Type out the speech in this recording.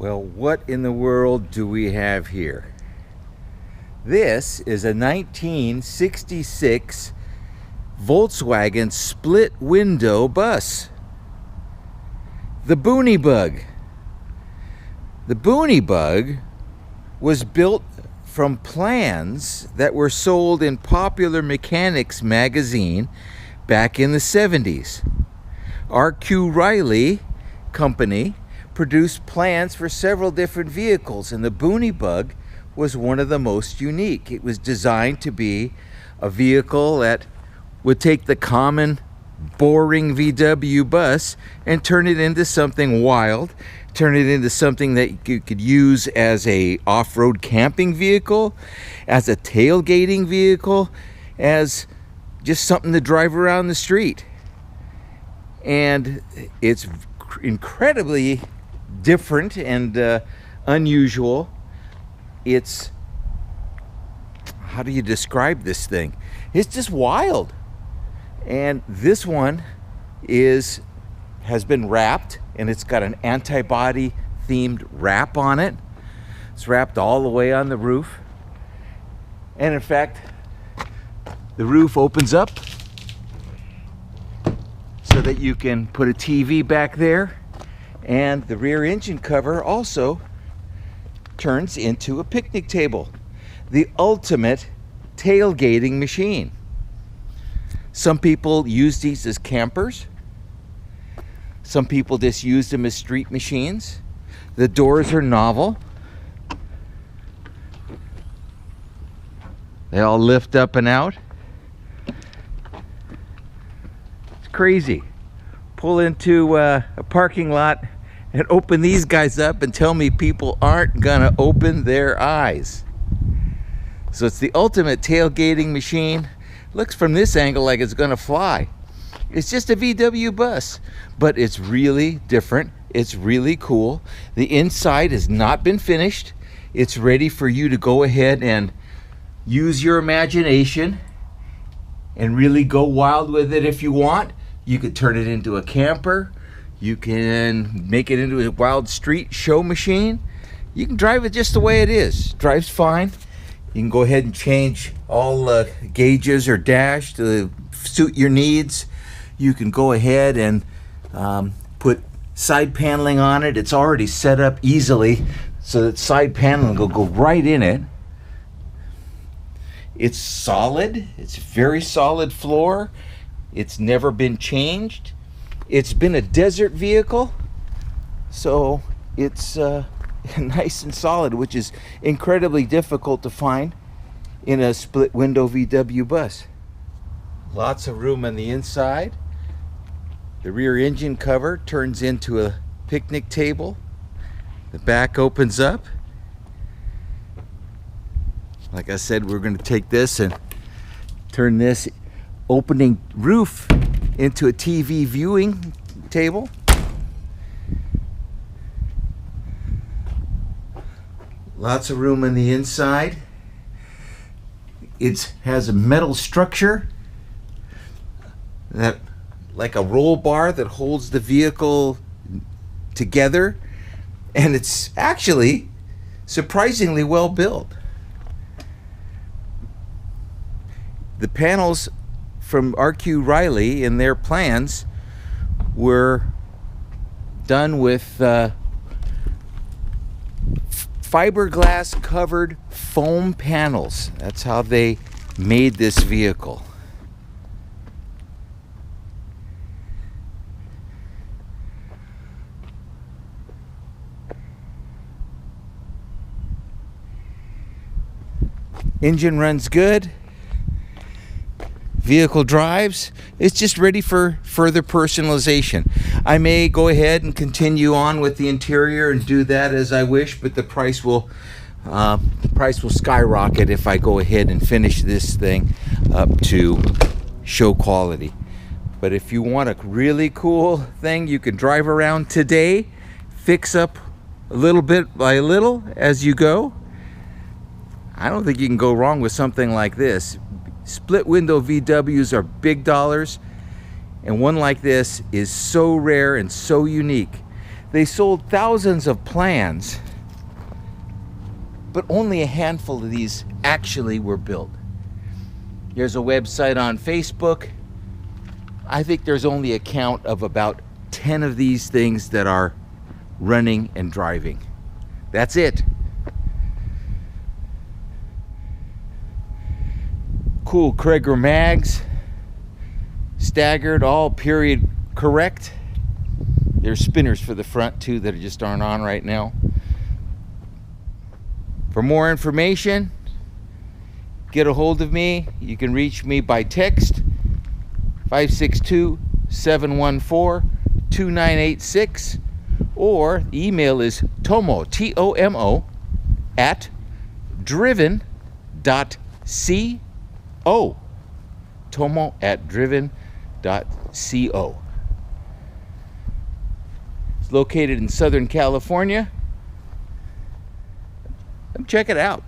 Well, what in the world do we have here? This is a 1966 Volkswagen split window bus. The BOONIE Bug. The BOONIE Bug was built from plans that were sold in Popular Mechanics magazine back in the 70s. R.Q. Riley Company produced plans for several different vehicles, and the BOONIE Bug was one of the most unique. It was designed to be a vehicle that would take the common, boring VW bus and turn it into something wild, turn it into something that you could use as a off-road camping vehicle, as a tailgating vehicle, as just something to drive around the street. And it's incredibly different and unusual. It's, how do you describe this thing? It's just wild. And this one has been wrapped, and it's got an antibody themed wrap on it. It's wrapped all the way on the roof. And in fact, the roof opens up so that you can put a TV back there. And the rear engine cover also turns into a picnic table. The ultimate tailgating machine. Some people use these as campers. Some people just use them as street machines. The doors are novel. They all lift up and out. It's crazy. Pull into a parking lot and open these guys up and tell me people aren't gonna open their eyes. So it's the ultimate tailgating machine. Looks from this angle like it's gonna fly. It's just a VW bus, but it's really different. It's really cool. The inside has not been finished. It's ready for you to go ahead and use your imagination and really go wild with it if you want. You could turn it into a camper. You can make it into a wild street show machine. You can drive it just the way it is. Drives fine. You can go ahead and change all gauges or dash to suit your needs. You can go ahead and put side paneling on it. It's already set up easily so that side paneling will go right in it. It's solid. It's a very solid floor. It's never been changed. It's been a desert vehicle, so it's nice and solid, which is incredibly difficult to find in a split window VW bus. Lots of room on the inside. The rear engine cover turns into a picnic table. The back opens up. Like I said, we're going to take this and turn this opening roof into a TV viewing table. Lots of room on the inside. It has a metal structure that, like a roll bar that holds the vehicle together, and it's actually surprisingly well built. The panels from R.Q. Riley in their plans were done with fiberglass covered foam panels. That's how they made this vehicle. Engine runs good. Vehicle drives. It's just ready for further personalization. I may go ahead and continue on with the interior and do that as I wish, but the price will skyrocket if I go ahead and finish this thing up to show quality. But if you want a really cool thing you can drive around today, fix up a little bit by little as you go, I don't think you can go wrong with something like this. Split window VWs are big dollars, and one like this is so rare and so unique They sold thousands of plans, but only a handful of these actually were built. There's a website on Facebook. I think there's only a count of about 10 of these things that are running and driving. That's it. Cool Krager mags, staggered, all period correct. There's spinners for the front too that just aren't on right now. For more information, get a hold of me. You can reach me by text, 562-714-2986, or the email is tomo, T-O-M-O, at driven.co. Tomo at driven.co. It's located in Southern California. Come check it out.